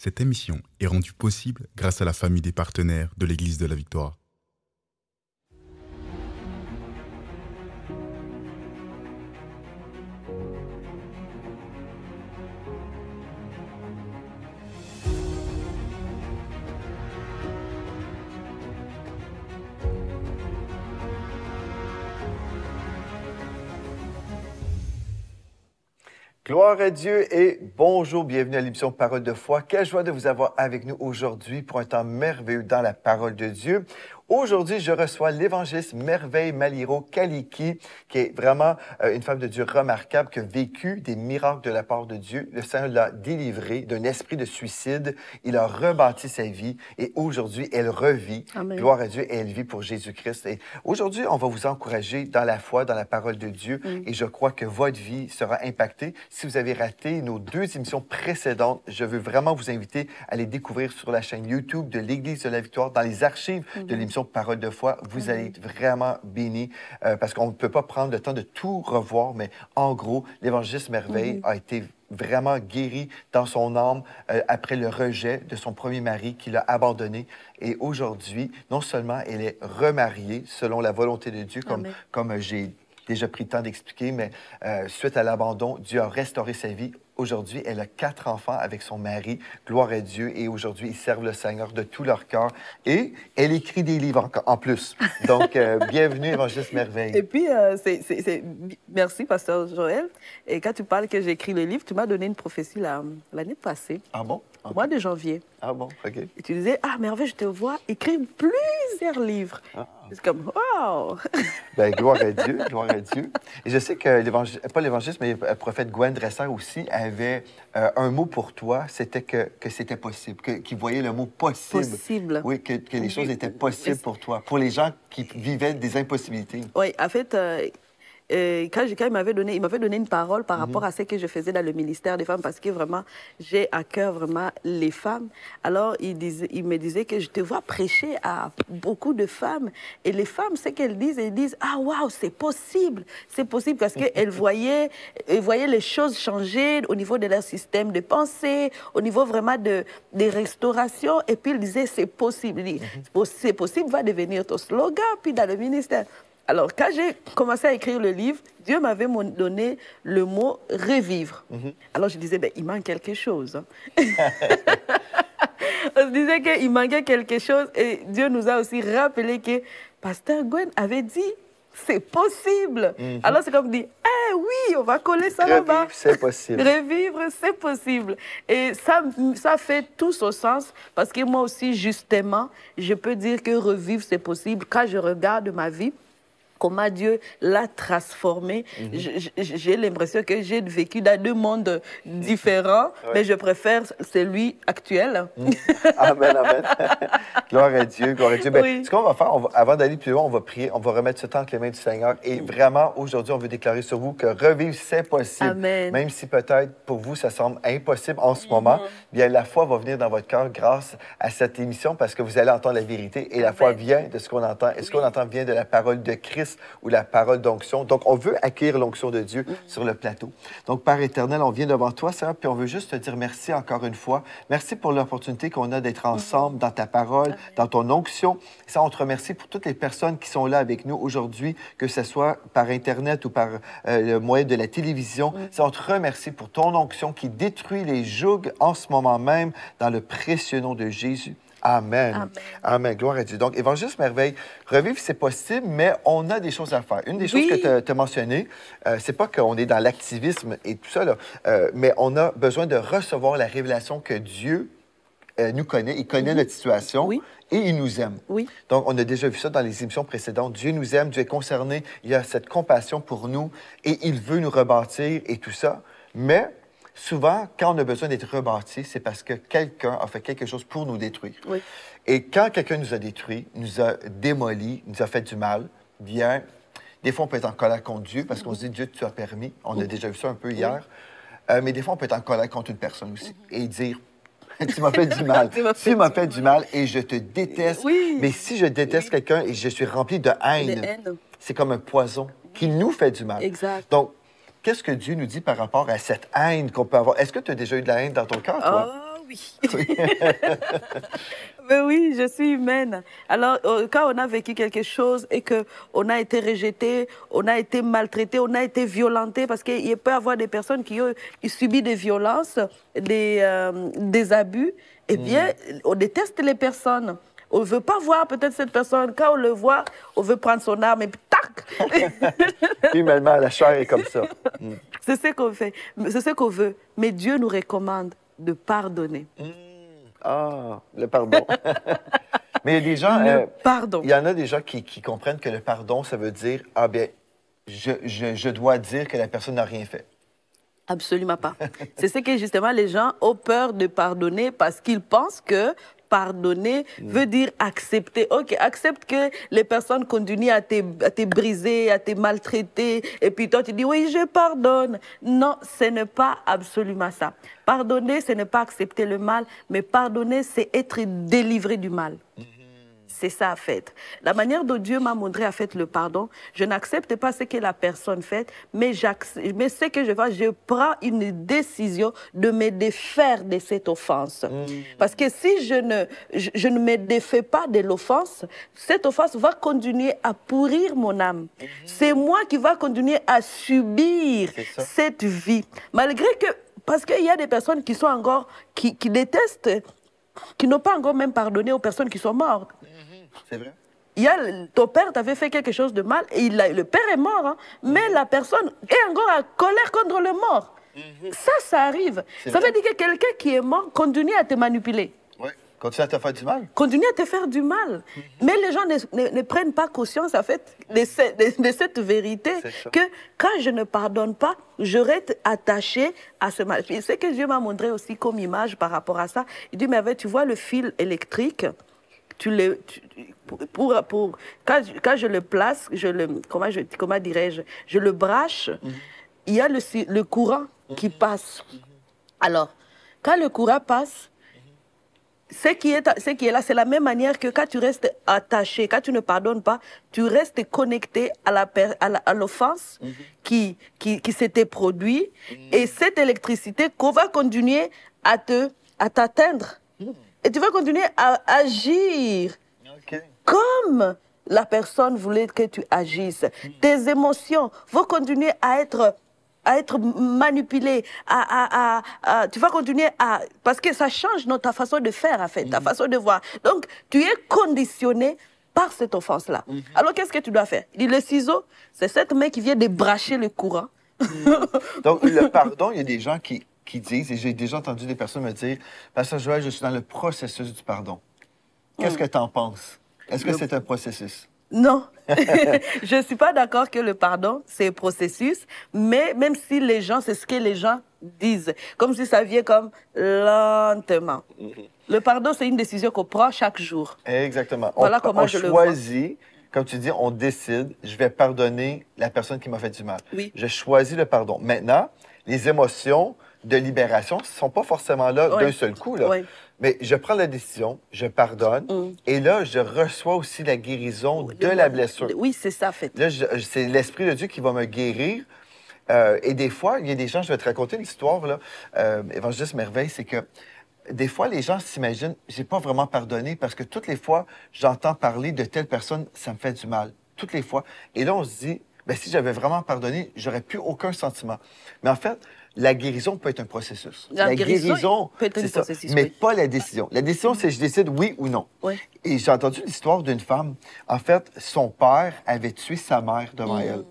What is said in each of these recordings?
Cette émission est rendue possible grâce à la famille des partenaires de l'Église de la Victoire. Gloire à Dieu et bonjour, bienvenue à l'émission Parole de foi. Quelle joie de vous avoir avec nous aujourd'hui pour un temps merveilleux dans la parole de Dieu. Aujourd'hui, je reçois l'évangéliste Merveille Maliro Kaliki, qui est vraiment une femme de Dieu remarquable, qui a vécu des miracles de la part de Dieu. Le Seigneur l'a délivrée d'un esprit de suicide. Il a rebâti sa vie et aujourd'hui, elle revit. Amen. Gloire à Dieu et elle vit pour Jésus-Christ. Et aujourd'hui, on va vous encourager dans la foi, dans la parole de Dieu. Et je crois que votre vie sera impactée. Si vous avez raté nos 2 émissions précédentes, je veux vraiment vous inviter à les découvrir sur la chaîne YouTube de l'Église de la Victoire, dans les archives de l'émission Parole de foi. Vous allez être vraiment bénis parce qu'on ne peut pas prendre le temps de tout revoir, mais en gros, l'évangéliste Merveille a été vraiment guéri dans son âme après le rejet de son premier mari qui l'a abandonné. Et aujourd'hui, non seulement elle est remariée selon la volonté de Dieu, comme j'ai déjà pris le temps d'expliquer, mais suite à l'abandon, Dieu a restauré sa vie. Aujourd'hui, elle a 4 enfants avec son mari. Gloire à Dieu. Et aujourd'hui, ils servent le Seigneur de tout leur cœur. Et elle écrit des livres en plus. Donc, bienvenue, Évangéliste Merveille. Et puis, merci, Pasteur Joël. Et quand tu parles que j'écris le livre, tu m'as donné une prophétie l'année passée. Ah bon? Au mois de janvier. Ah bon? OK. Et tu disais, ah, Merveille, je te vois écrire plusieurs livres. Ah. C'est comme, wow! Bien, gloire à Dieu, gloire à Dieu. Et je sais que pas l'évangéliste, mais le prophète Gwen Dresser aussi avait un mot pour toi, c'était que c'était possible, qu'il voyait le mot possible. Possible. Oui, que les choses étaient possibles pour toi, pour les gens qui vivaient des impossibilités. Oui, en fait... quand il m'avait donné une parole par rapport à ce que je faisais dans le ministère des femmes, parce que vraiment, j'ai à cœur vraiment les femmes. Alors, il me disait que je te vois prêcher à beaucoup de femmes. Et les femmes, ce qu'elles disent, elles disent, ah, waouh, c'est possible parce qu'elles voyaient les choses changer au niveau de leur système de pensée, au niveau vraiment des restaurations. Et puis, ils disaient, c'est possible. C'est possible va devenir ton slogan, puis dans le ministère. Alors, quand j'ai commencé à écrire le livre, Dieu m'avait donné le mot « revivre ». Alors, je disais, ben, il manque quelque chose. On se disait qu'il manquait quelque chose et Dieu nous a aussi rappelé que Pasteur Gwen avait dit « c'est possible ». Alors, c'est comme dit « eh oui, on va coller ça là-bas ». Revivre, c'est possible. Revivre, c'est possible. Et ça fait tout son sens parce que moi aussi, justement, je peux dire que revivre, c'est possible. Quand je regarde ma vie, comment Dieu l'a transformé. J'ai l'impression que j'ai vécu dans 2 mondes différents, mais je préfère celui actuel. Amen, amen. Gloire à Dieu, gloire à Dieu. Oui. Ce qu'on va faire, avant d'aller plus loin, on va prier, on va remettre ce temps entre les mains du Seigneur. Et vraiment, aujourd'hui, on veut déclarer sur vous que revivre, c'est possible. Amen. Même si peut-être pour vous, ça semble impossible en ce moment, bien la foi va venir dans votre cœur grâce à cette émission parce que vous allez entendre la vérité. Et la foi vient de ce qu'on entend. Et ce qu'on entend vient de la parole de Christ ou la parole d'onction. Donc, on veut acquérir l'onction de Dieu sur le plateau. Donc, Père éternel, on vient devant toi, Seigneur, puis on veut juste te dire merci encore une fois. Merci pour l'opportunité qu'on a d'être ensemble dans ta parole, dans ton onction. Ça, on te remercie pour toutes les personnes qui sont là avec nous aujourd'hui, que ce soit par Internet ou par le moyen de la télévision. Ça, on te remercie pour ton onction qui détruit les jougs en ce moment même dans le précieux nom de Jésus. Amen. Amen. Amen. Gloire à Dieu. Donc, Évangéliste Merveille, revivre, c'est possible, mais on a des choses à faire. Une des choses que tu as mentionnées, c'est pas qu'on est dans l'activisme et tout ça, là, mais on a besoin de recevoir la révélation que Dieu nous connaît. Il connaît notre situation et il nous aime. Donc, on a déjà vu ça dans les émissions précédentes. Dieu nous aime, Dieu est concerné, il a cette compassion pour nous et il veut nous rebâtir et tout ça. Mais souvent, quand on a besoin d'être rebâti, c'est parce que quelqu'un a fait quelque chose pour nous détruire. Et quand quelqu'un nous a détruit, nous a démolis, nous a fait du mal, bien, des fois, on peut être en colère contre Dieu parce qu'on se dit, Dieu, tu as permis. On a déjà vu ça un peu hier. Mais des fois, on peut être en colère contre une personne aussi et dire, tu m'as fait du mal. Tu m'as fait du mal et je te déteste. Mais si je déteste quelqu'un et je suis rempli de haine, c'est comme un poison qui nous fait du mal. Exact. Donc, qu'est-ce que Dieu nous dit par rapport à cette haine qu'on peut avoir? Est-ce que tu as déjà eu de la haine dans ton cœur, toi? Oui, Oui. Mais oui, je suis humaine. Alors, quand on a vécu quelque chose et qu'on a été rejeté, on a été maltraité, on a été violenté, parce qu'il peut y avoir des personnes qui ont subi des violences, des abus, eh bien, on déteste les personnes. On ne veut pas voir peut-être cette personne. Quand on le voit, on veut prendre son arme et puis tac! Humainement, la chair est comme ça. C'est ce qu'on fait, c'est ce qu'on veut. Mais Dieu nous recommande de pardonner. Ah, le pardon. Mais il y a des gens... pardon. Il y en a des gens qui comprennent que le pardon, ça veut dire, ah bien, je dois dire que la personne n'a rien fait. Absolument pas. C'est ce que justement les gens ont peur de pardonner parce qu'ils pensent que pardonner veut dire accepter. Ok, accepte que les personnes continuent à te briser, à te maltraiter, et puis toi tu dis oui, je pardonne. Non, ce n'est pas absolument ça. Pardonner, ce n'est pas accepter le mal, mais pardonner, c'est être délivré du mal. C'est ça, en fait. La manière dont Dieu m'a montré, en fait, le pardon, je n'accepte pas ce que la personne fait, mais ce que je fais, je prends une décision de me défaire de cette offense. Parce que si je ne me défais pas de l'offense, cette offense va continuer à pourrir mon âme. C'est moi qui va continuer à subir cette vie. Malgré que, parce qu'il y a des personnes qui sont encore, qui détestent, qui n'ont pas encore même pardonné aux personnes qui sont mortes. C'est vrai. Ton père t'avait fait quelque chose de mal et le père est mort, hein, mais la personne est encore en colère contre le mort. Ça arrive. Ça veut dire que quelqu'un qui est mort continue à te manipuler. Oui, continue à te faire du mal. Continue à te faire du mal. Mais les gens ne prennent pas conscience, en fait, de cette vérité, que quand je ne pardonne pas, je reste attaché à ce mal. Et ce que Dieu m'a montré aussi comme image par rapport à ça, il dit, mais tu vois le fil électrique, quand je le place, comment dirais-je, je le brache, il y a le courant qui passe. Alors, quand le courant passe, ce qui est là, c'est la même manière que quand tu restes attaché, quand tu ne pardonnes pas, tu restes connecté à l'offense qui s'était produite, et cette électricité qu'on va continuer à t'atteindre. Et tu vas continuer à agir comme la personne voulait que tu agisses. Tes émotions vont continuer à être manipulées. Tu vas continuer à... Parce que ça change ta façon de faire, en fait, ta façon de voir. Donc, tu es conditionné par cette offense-là. Alors, qu'est-ce que tu dois faire? Il dit, le ciseau, c'est cette main qui vient de bracher le courant. Donc, le pardon, il y a des gens qui disent, et j'ai déjà entendu des personnes me dire, Pasteur Joël, je suis dans le processus du pardon. Qu'est-ce que tu en penses? Est-ce que c'est un processus? Non, je ne suis pas d'accord que le pardon, c'est un processus, mais même si les gens, c'est ce que les gens disent, comme si ça vient comme lentement. Le pardon, c'est une décision qu'on prend chaque jour. Exactement. Voilà comment je le vois. On choisit, comme tu dis, on décide, je vais pardonner la personne qui m'a fait du mal. Oui. Je choisis le pardon. Maintenant, les émotions de libération ne sont pas forcément là d'un seul coup. Là. Mais je prends la décision, je pardonne, et là, je reçois aussi la guérison de la blessure. Oui, c'est ça, en fait. Là, c'est l'Esprit de Dieu qui va me guérir. Et des fois, il y a des gens, je vais te raconter une histoire, là, Évangéliste Merveille, c'est que des fois, les gens s'imaginent, j'ai pas vraiment pardonné parce que toutes les fois, j'entends parler de telle personne, ça me fait du mal. Toutes les fois. Et là, on se dit, ben, si j'avais vraiment pardonné, j'aurais plus aucun sentiment. Mais en fait, la guérison peut être un processus. La guérison peut être un processus, mais pas la décision. La décision, c'est je décide oui ou non. Et j'ai entendu l'histoire d'une femme. En fait, son père avait tué sa mère devant elle.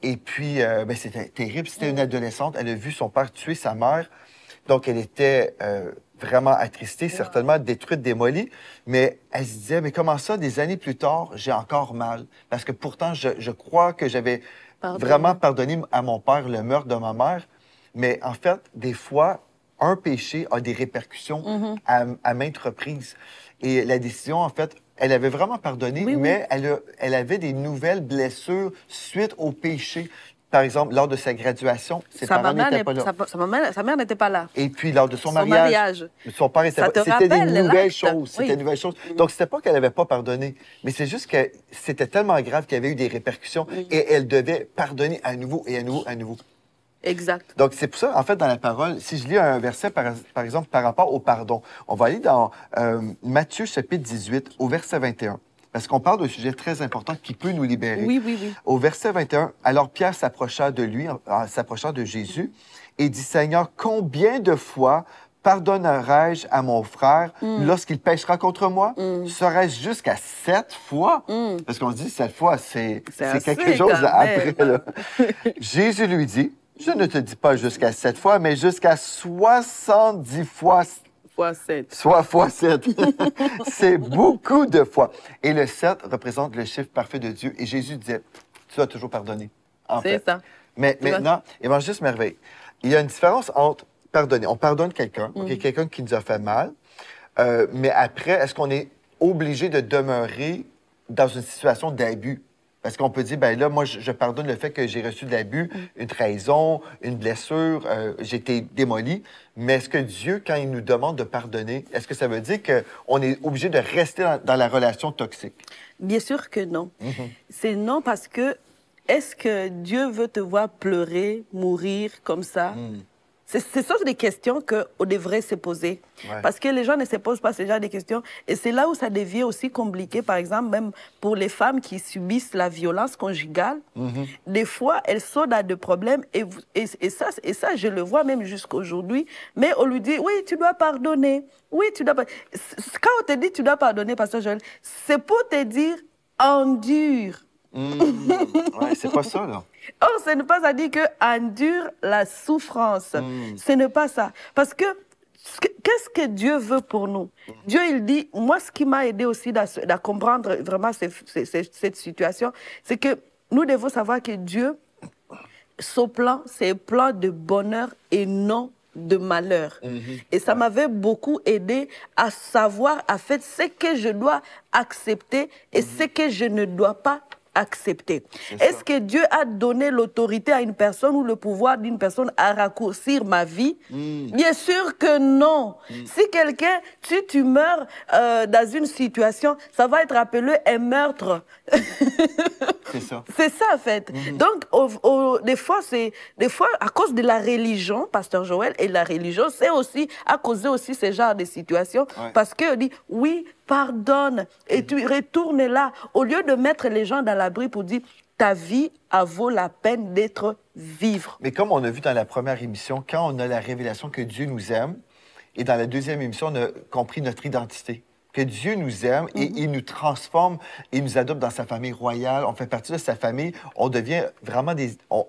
Et puis, ben, c'était terrible. C'était une adolescente. Elle a vu son père tuer sa mère. Donc, elle était vraiment attristée, certainement détruite, démolie. Mais elle se disait, mais comment ça, des années plus tard, j'ai encore mal? Parce que pourtant, je crois que j'avais vraiment pardonné à mon père le meurtre de ma mère. Mais en fait, des fois, un péché a des répercussions à maintes reprises. Et la décision, en fait, elle avait vraiment pardonné, mais elle avait des nouvelles blessures suite au péché. Par exemple, lors de sa graduation, ses parents n'étaient pas là. Sa mère n'était pas là. Et puis, lors de son mariage, son père était pas là. C'était des nouvelles choses. C'était des nouvelles choses. Donc, c'était pas qu'elle n'avait pas pardonné, mais c'est juste que c'était tellement grave qu'il y avait eu des répercussions et elle devait pardonner à nouveau et à nouveau, à nouveau. Exact. Donc, c'est pour ça, en fait, dans la parole, si je lis un verset, par exemple, par rapport au pardon, on va aller dans Matthieu chapitre 18, au verset 21. Parce qu'on parle d'un sujet très important qui peut nous libérer. Oui, oui, oui. Au verset 21, alors Pierre s'approcha de lui, s'approchant de Jésus, et dit, Seigneur, combien de fois pardonnerai-je à mon frère lorsqu'il péchera contre moi? Serait-ce jusqu'à 7 fois? Parce qu'on se dit 7 fois, c'est quelque chose après. Là. Jésus lui dit, je ne te dis pas jusqu'à 7 fois, mais jusqu'à 70 fois. Fois 7. Soit fois 7. C'est beaucoup de fois. Et le 7 représente le chiffre parfait de Dieu. Et Jésus disait, tu vas toujours pardonner. C'est ça. Mais maintenant, Évangéliste Merveille, il y a une différence entre pardonner. On pardonne quelqu'un, quelqu'un qui nous a fait mal, mais après, est-ce qu'on est obligé de demeurer dans une situation d'abus? Parce qu'on peut dire, ben là, moi, je pardonne le fait que j'ai reçu de l'abus, une trahison, une blessure, j'ai été démoli. Mais est-ce que Dieu, quand il nous demande de pardonner, est-ce que ça veut dire qu'on est obligé de rester dans la relation toxique? Bien sûr que non. C'est non parce que est-ce que Dieu veut te voir pleurer, mourir comme ça? Ce sont des questions qu'on devrait se poser. Ouais. Parce que les gens ne se posent pas ce genre de questions. Et c'est là où ça devient aussi compliqué, par exemple, même pour les femmes qui subissent la violence conjugale. Des fois, elles sont dans des problèmes. Et ça, je le vois même jusqu'à aujourd'hui. Mais on lui dit, oui, tu dois pardonner. Oui, tu dois pardonner. Quand on te dit, tu dois pardonner, Pasteur Joël, c'est pour te dire, endure. Ouais, c'est pas ça, là. Oh, ce n'est pas à dire que endure la souffrance. Ce n'est pas ça. Parce que qu'est-ce que Dieu veut pour nous? Dieu, il dit, moi, ce qui m'a aidé aussi à comprendre vraiment cette situation, c'est que nous devons savoir que Dieu, son plan, c'est un plan de bonheur et non de malheur. Et ça m'avait beaucoup aidé à savoir, en fait, ce que je dois accepter et ce que je ne dois pas accepter. Est-ce que Dieu a donné l'autorité à une personne ou le pouvoir d'une personne à raccourcir ma vie? Bien sûr que non. Si quelqu'un, tu meurs dans une situation, ça va être appelé un meurtre. C'est ça. C'est ça, en fait. Donc, des fois, à cause de la religion, Pasteur Joël, et la religion, c'est aussi à causer aussi ce genre de situations. Parce qu'on dit, oui, pardonne, et tu retournes là. Au lieu de mettre les gens dans l'abri pour dire, ta vie vaut la peine d'être vivre. Mais comme on a vu dans la première émission, quand on a la révélation que Dieu nous aime, et dans la deuxième émission, on a compris notre identité. Que Dieu nous aime et il nous transforme, il nous adopte dans sa famille royale, on fait partie de sa famille, on devient vraiment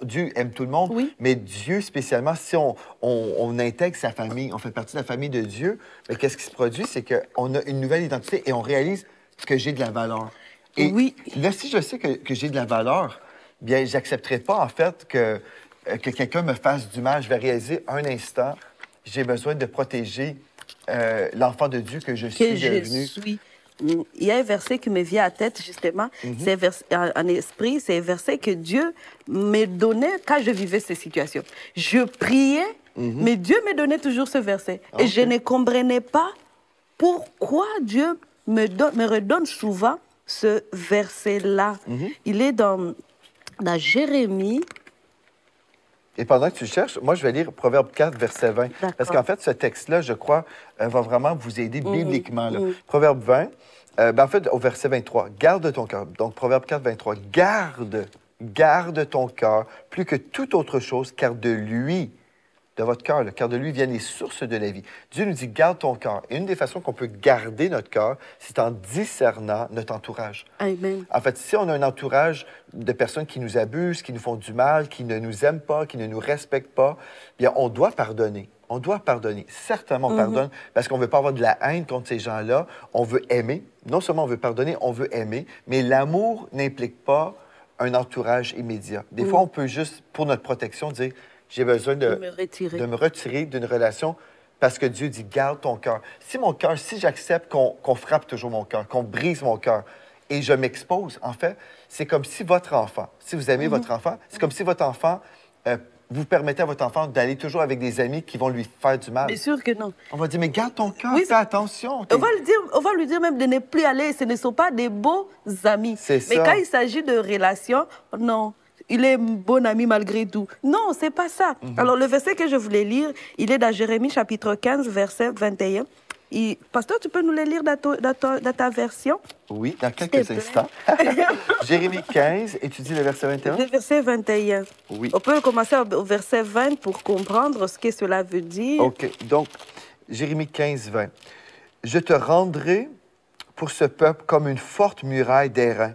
Dieu aime tout le monde, mais Dieu spécialement, si on intègre sa famille, on fait partie de la famille de Dieu, mais qu'est-ce qui se produit? C'est qu'on a une nouvelle identité et on réalise que j'ai de la valeur. Et là, si je sais que j'ai de la valeur, bien, j'accepterai pas en fait que quelqu'un me fasse du mal. Je vais réaliser un instant, j'ai besoin de protéger l'enfant de Dieu que je suis devenu. Il y a un verset qui me vient à la tête, justement. C'est en esprit, c'est un verset que Dieu me donnait quand je vivais ces situations. Je priais, mais Dieu me donnait toujours ce verset. Et je ne comprenais pas pourquoi Dieu me redonne souvent ce verset-là. Il est dans Jérémie. Et pendant que tu cherches, moi, je vais lire Proverbe 4, verset 20. Parce qu'en fait, ce texte-là, je crois, va vraiment vous aider bibliquement. Là. Proverbe 20, en fait, au verset 23, « Garde ton cœur ». Donc, Proverbe 4, 23, « Garde ton cœur plus que toute autre chose, car de lui, de votre cœur, car de lui viennent les sources de la vie. » Dieu nous dit, garde ton cœur. Et une des façons qu'on peut garder notre cœur, c'est en discernant notre entourage. Amen. En fait, si on a un entourage de personnes qui nous abusent, qui nous font du mal, qui ne nous aiment pas, qui ne nous respectent pas, bien, on doit pardonner. On doit pardonner. Certainement, on pardonne parce qu'on ne veut pas avoir de la haine contre ces gens-là. On veut aimer. Non seulement on veut pardonner, on veut aimer, mais l'amour n'implique pas un entourage immédiat. Des fois, on peut juste, pour notre protection, dire j'ai besoin de me retirer d'une relation parce que Dieu dit garde ton cœur. Si mon cœur, si j'accepte qu'on frappe toujours mon cœur, qu'on brise mon cœur et je m'expose, en fait, c'est comme si votre enfant, si vous aimez votre enfant, c'est comme si votre enfant, vous permettez à votre enfant d'aller toujours avec des amis qui vont lui faire du mal. Bien sûr que non. On va dire, mais garde ton cœur, fais attention. On va lui dire même de ne plus aller. Ce ne sont pas des beaux amis. C'est ça. Mais quand il s'agit de relations, non. il est bon ami malgré tout. Non, c'est pas ça. Alors, le verset que je voulais lire, il est dans Jérémie chapitre 15, verset 21. Pasteur, tu peux nous le lire dans ta version? Oui, dans quelques instants. Jérémie 15, et tu dis le verset 21? Le verset 21. Oui. On peut commencer au verset 20 pour comprendre ce que cela veut dire. OK. Donc, Jérémie 15, 20. Je te rendrai pour ce peuple comme une forte muraille d'airain.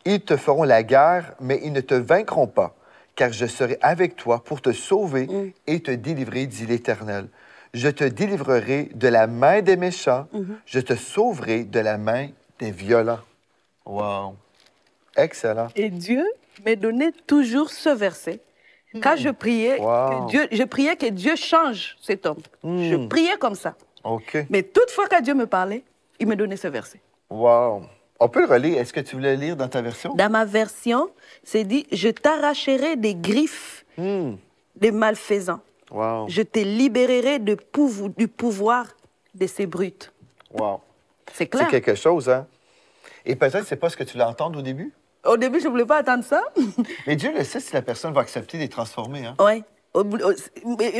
Ils te feront la guerre, mais ils ne te vaincront pas, car je serai avec toi pour te sauver et te délivrer, dit l'Éternel. Je te délivrerai de la main des méchants, je te sauverai de la main des violents. Wow! Excellent. Et Dieu m'a donné toujours ce verset. Quand je priais, je priais que Dieu change cet homme. Je priais comme ça. OK. Mais toutefois, quand Dieu me parlait, il me donnait ce verset. Wow! On peut le relire. Est-ce que tu voulais le lire dans ta version? Dans ma version, c'est dit « Je t'arracherai des griffes des malfaisants. Wow. Je te libérerai du pouvoir de ces brutes. » Wow. C'est clair. C'est quelque chose, hein? Et peut-être c'est pas ce que tu voulais entendre au début? Au début, je ne voulais pas attendre ça. Mais Dieu le sait si la personne va accepter d'être transformée, hein? Oui.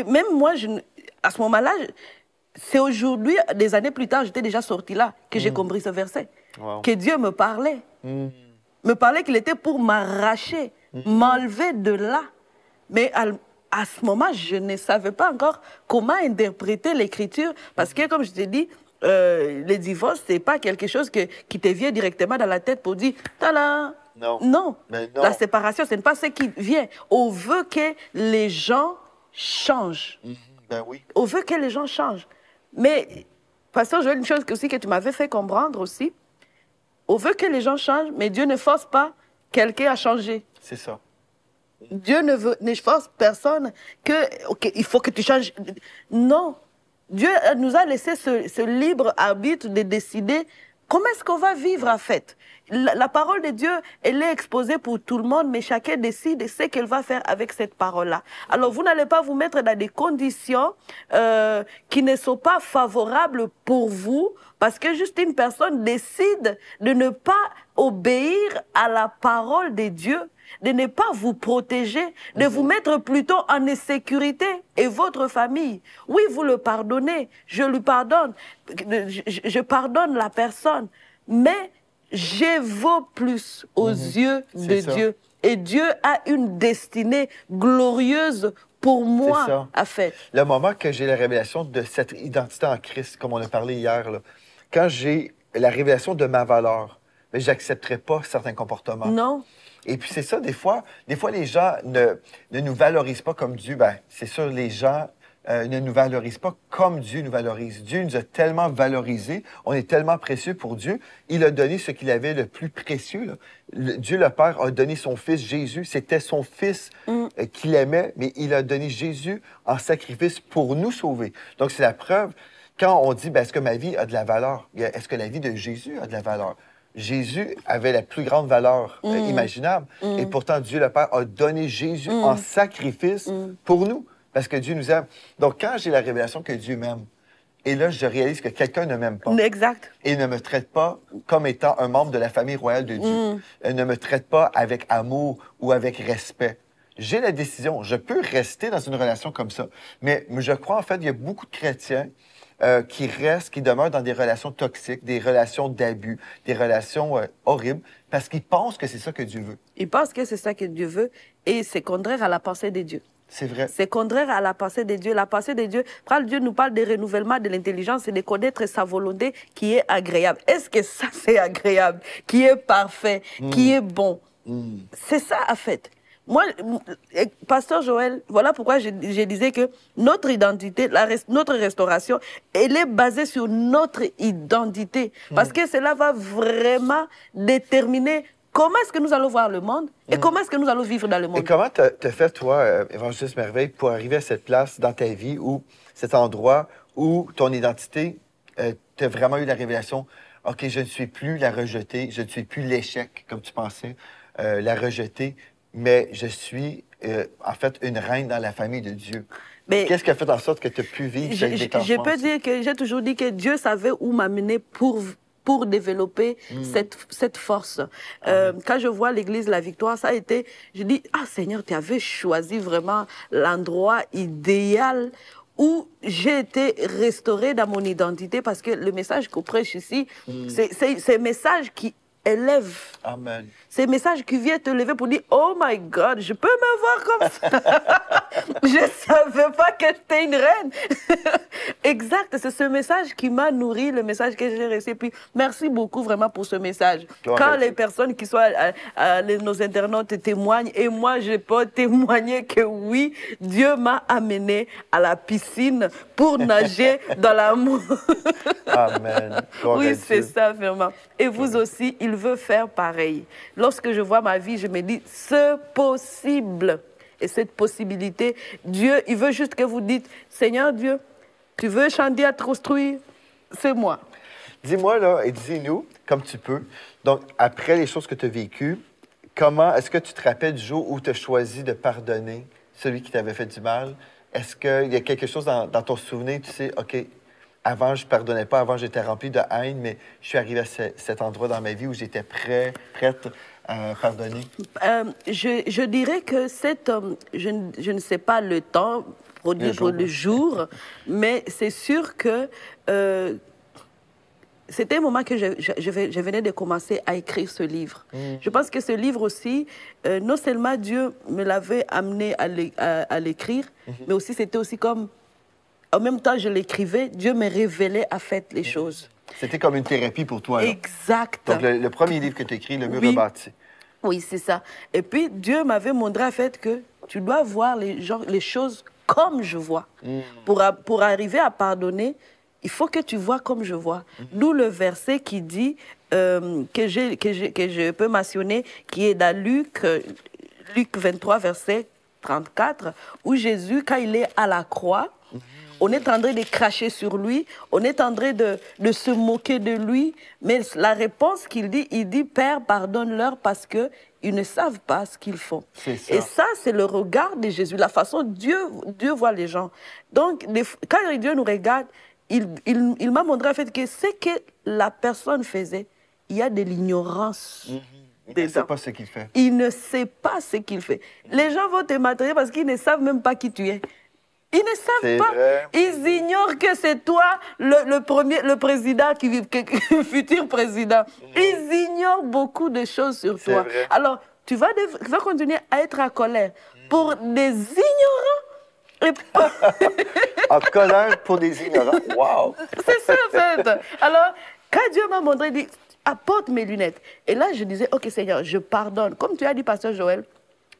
Même moi, à ce moment-là, c'est aujourd'hui, des années plus tard, j'étais déjà sortie là, que j'ai compris ce verset. Wow. Que Dieu me parlait. Me parlait qu'il était pour m'arracher, m'enlever de là. Mais à ce moment, je ne savais pas encore comment interpréter l'Écriture. Parce que, comme je t'ai dit, le divorce, ce n'est pas quelque chose qui te vient directement dans la tête pour dire « Tada !» Non. Non. Mais non. La séparation, ce n'est pas ce qui vient. On veut que les gens changent. Ben oui. On veut que les gens changent. Mais, pasteur Joël, une chose aussi que tu m'avais fait comprendre aussi, on veut que les gens changent, mais Dieu ne force pas quelqu'un à changer. C'est ça. Dieu ne force personne il faut que tu changes. Non. Dieu nous a laissé ce libre arbitre de décider comment est-ce qu'on va vivre en fait. La parole de Dieu, elle est exposée pour tout le monde, mais chacun décide ce qu'elle va faire avec cette parole-là. Alors, vous n'allez pas vous mettre dans des conditions qui ne sont pas favorables pour vous, parce que juste une personne décide de ne pas obéir à la parole de Dieu, de ne pas vous protéger, de vous mettre plutôt en insécurité et votre famille. Oui, vous le pardonnez, je lui pardonne, je pardonne la personne, mais je vaux plus aux yeux de Dieu. Et Dieu a une destinée glorieuse pour moi à faire. Le moment que j'ai la révélation de cette identité en Christ, comme on a parlé hier, là, quand j'ai la révélation de ma valeur, mais je n'accepterai pas certains comportements. Non. Et puis c'est ça, des fois les gens ne nous valorisent pas comme Dieu. Ben, c'est sûr, les gens ne nous valorisent pas comme Dieu nous valorise. Dieu nous a tellement valorisés, on est tellement précieux pour Dieu. Il a donné ce qu'il avait le plus précieux. Dieu le Père a donné son Fils Jésus. C'était son Fils qu'il aimait, mais il a donné Jésus en sacrifice pour nous sauver. Donc c'est la preuve. Quand on dit, ben, est-ce que ma vie a de la valeur? Est-ce que la vie de Jésus a de la valeur? Jésus avait la plus grande valeur imaginable. Et pourtant, Dieu le Père a donné Jésus en sacrifice pour nous, parce que Dieu nous aime. Donc, quand j'ai la révélation que Dieu m'aime, et là, je réalise que quelqu'un ne m'aime pas. Exact. Et ne me traite pas comme étant un membre de la famille royale de Dieu. Ne me traite pas avec amour ou avec respect. J'ai la décision. Je peux rester dans une relation comme ça. Mais je crois, en fait, il y a beaucoup de chrétiens qui demeurent dans des relations toxiques, des relations d'abus, des relations horribles, parce qu'ils pensent que c'est ça que Dieu veut. Ils pensent que c'est ça que Dieu veut, et c'est contraire à la pensée de Dieu. C'est vrai. C'est contraire à la pensée de Dieu. La pensée de Dieu, Dieu nous parle de renouvellement de l'intelligence et de connaître sa volonté qui est agréable. Est-ce que ça, c'est agréable, qui est parfait, qui est bon? C'est ça, en fait. Moi, pasteur Joël, voilà pourquoi je disais que notre identité, notre restauration, elle est basée sur notre identité. Parce que cela va vraiment déterminer comment est-ce que nous allons voir le monde et comment est-ce que nous allons vivre dans le monde. Et comment tu as fait, toi, Évangéliste Merveille, pour arriver à cette place dans ta vie, ou cet endroit où ton identité, tu as vraiment eu la révélation, OK, je ne suis plus la rejetée, je ne suis plus l'échec, comme tu pensais, la rejetée, mais je suis, en fait, une reine dans la famille de Dieu. Qu'est-ce qui a fait en sorte que tu as pu vivre cette déclenchement? Je peux dire que j'ai toujours dit que Dieu savait où m'amener pour pour développer cette force. Quand je vois l'église La Victoire, ça a été, je dis, ah Seigneur, tu avais choisi vraiment l'endroit idéal où j'ai été restaurée dans mon identité, parce que le message qu'on prêche ici, c'est un message qui élève. Amen. C'est un message qui vient te lever pour dire, oh my God, je peux me voir comme ça. Je ne savais pas que j'étais une reine. Exact, c'est ce message qui m'a nourri, le message que j'ai reçu. Puis merci beaucoup vraiment pour ce message. Quand les personnes qui sont nos internautes témoignent, et moi je peux témoigner que oui, Dieu m'a amené à la piscine pour nager dans l'amour. Amen. Oui, c'est ça vraiment. Et vous aussi, il veut faire pareil. Lorsque je vois ma vie, je me dis, c'est possible. Et cette possibilité, Dieu, il veut juste que vous dites, Seigneur Dieu, tu veux chanter à te construire, c'est moi. Dis-moi, là, et dis-nous, comme tu peux, donc, après les choses que tu as vécues, comment, est-ce que tu te rappelles du jour où tu as choisi de pardonner celui qui t'avait fait du mal? Est-ce qu'il y a quelque chose dans ton souvenir, tu sais, OK, avant, je ne pardonnais pas, avant, j'étais rempli de haine, mais je suis arrivé à cet endroit dans ma vie où j'étais prête à pardonner? Je dirais que je ne sais pas le temps, pour dire le jour, mais c'est sûr que c'était un moment que je venais de commencer à écrire ce livre. Je pense que ce livre aussi, non seulement Dieu me l'avait amené à l'écrire, mais aussi c'était aussi comme, en même temps je l'écrivais, Dieu me révélait à fait les choses. C'était comme une thérapie pour toi, là. Exact. Donc, le premier livre que tu as écrit, Le mur rebâti. Oui, c'est ça. Et puis, Dieu m'avait montré en fait que tu dois voir les choses comme je vois. Pour arriver à pardonner, il faut que tu vois comme je vois. D'où le verset qui dit, que je peux mentionner, qui est dans Luc 23, verset 34, où Jésus, quand il est à la croix, on est en train de cracher sur lui, on est en train de se moquer de lui, mais la réponse qu'il dit, il dit, Père, pardonne-leur parce qu'ils ne savent pas ce qu'ils font. Et ça, c'est le regard de Jésus, la façon dont Dieu voit les gens. Donc, quand Dieu nous regarde, il m'a montré en fait que ce que la personne faisait, il y a de l'ignorance. Il ne sait pas ce qu'il fait. Il ne sait pas ce qu'il fait. Les gens vont te matraquer parce qu'ils ne savent même pas qui tu es. Ils ne savent pas. Vrai. Ils ignorent que c'est toi le président, futur président. Ils ignorent beaucoup de choses sur toi. Vrai. Alors, tu vas continuer à être en colère pour des ignorants. Et En colère pour des ignorants. Wow! c'est ça, en fait. Alors, quand Dieu m'a montré, il dit, apporte mes lunettes. Et là, je disais, OK, Seigneur, je pardonne. Comme tu as dit, Pasteur Joël,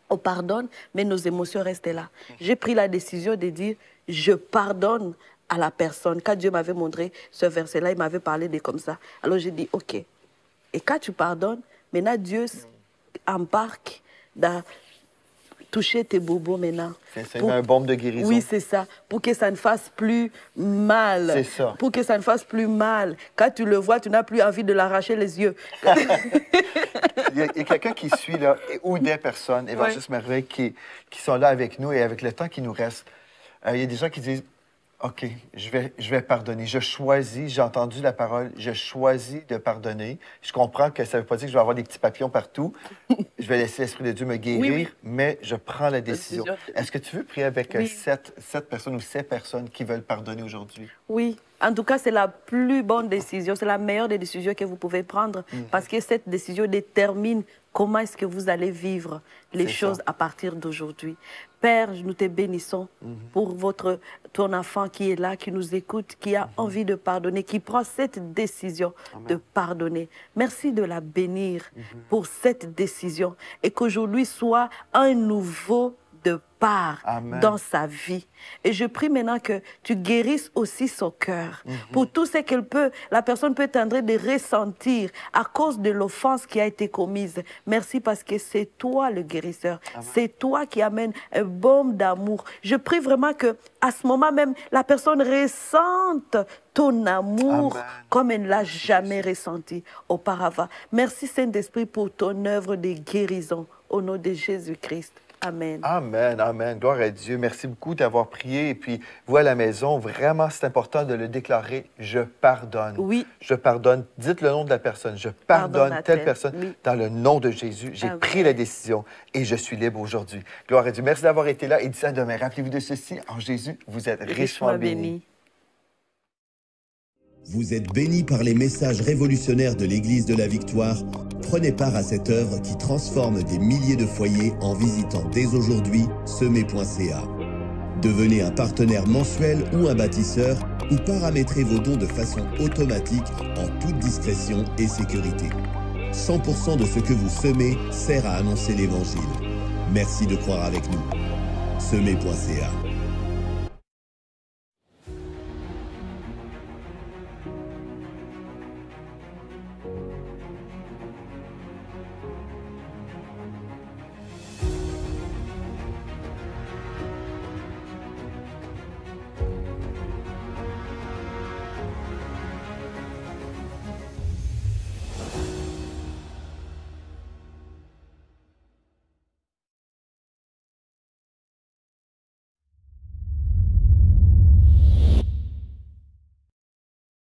on pardonne, mais nos émotions restent là. J'ai pris la décision de dire, je pardonne à la personne. Quand Dieu m'avait montré ce verset-là, il m'avait parlé de comme ça. Alors j'ai dit, OK. Et quand tu pardonnes, maintenant Dieu embarque dans toucher tes bobos maintenant. C'est un baume de guérison. Oui, c'est ça. Pour que ça ne fasse plus mal. C'est ça. Pour que ça ne fasse plus mal. Quand tu le vois, tu n'as plus envie de l'arracher les yeux. Il y a quelqu'un qui suit, là, ou des personnes, Évangéliste Merveille, qui sont là avec nous et avec le temps qui nous reste. Il y a des gens qui disent, OK, je vais pardonner. Je choisis, j'ai entendu la parole, je choisis de pardonner. Je comprends que ça ne veut pas dire que je vais avoir des petits papillons partout. Je vais laisser l'Esprit de Dieu me guérir, mais je prends la décision. Est-ce que tu veux prier avec sept personnes ou 7 personnes qui veulent pardonner aujourd'hui? Oui. En tout cas, c'est la plus bonne décision, c'est la meilleure des décisions que vous pouvez prendre parce que cette décision détermine comment est-ce que vous allez vivre les choses à partir d'aujourd'hui. Père, nous te bénissons pour ton enfant qui est là, qui nous écoute, qui a envie de pardonner, qui prend cette décision de pardonner. Merci de la bénir pour cette décision et qu'aujourd'hui soit un nouveau départ dans sa vie. Et je prie maintenant que tu guérisses aussi son cœur pour tout ce la personne peut être en train de ressentir à cause de l'offense qui a été commise. Merci parce que c'est toi le guérisseur. C'est toi qui amène un baume d'amour. Je prie vraiment que à ce moment même, la personne ressente ton amour comme elle ne l'a jamais ressenti auparavant. Merci Saint-Esprit pour ton œuvre de guérison au nom de Jésus-Christ. Amen. Amen, amen. Gloire à Dieu. Merci beaucoup d'avoir prié. Et puis, vous à la maison, vraiment, c'est important de le déclarer. Je pardonne. Oui. Je pardonne. Dites le nom de la personne. Je pardonne telle personne. Oui. Dans le nom de Jésus, j'ai Amen. pris la décision et je suis libre aujourd'hui. Gloire à Dieu. Merci d'avoir été là et d'ici à demain. Rappelez-vous de ceci. En Jésus, vous êtes richement bénis. Vous êtes bénis par les messages révolutionnaires de l'Église de la Victoire. Prenez part à cette œuvre qui transforme des milliers de foyers en visitant dès aujourd'hui semer.ca. Devenez un partenaire mensuel ou un bâtisseur ou paramétrez vos dons de façon automatique en toute discrétion et sécurité. 100% de ce que vous semez sert à annoncer l'Évangile. Merci de croire avec nous. Semer.ca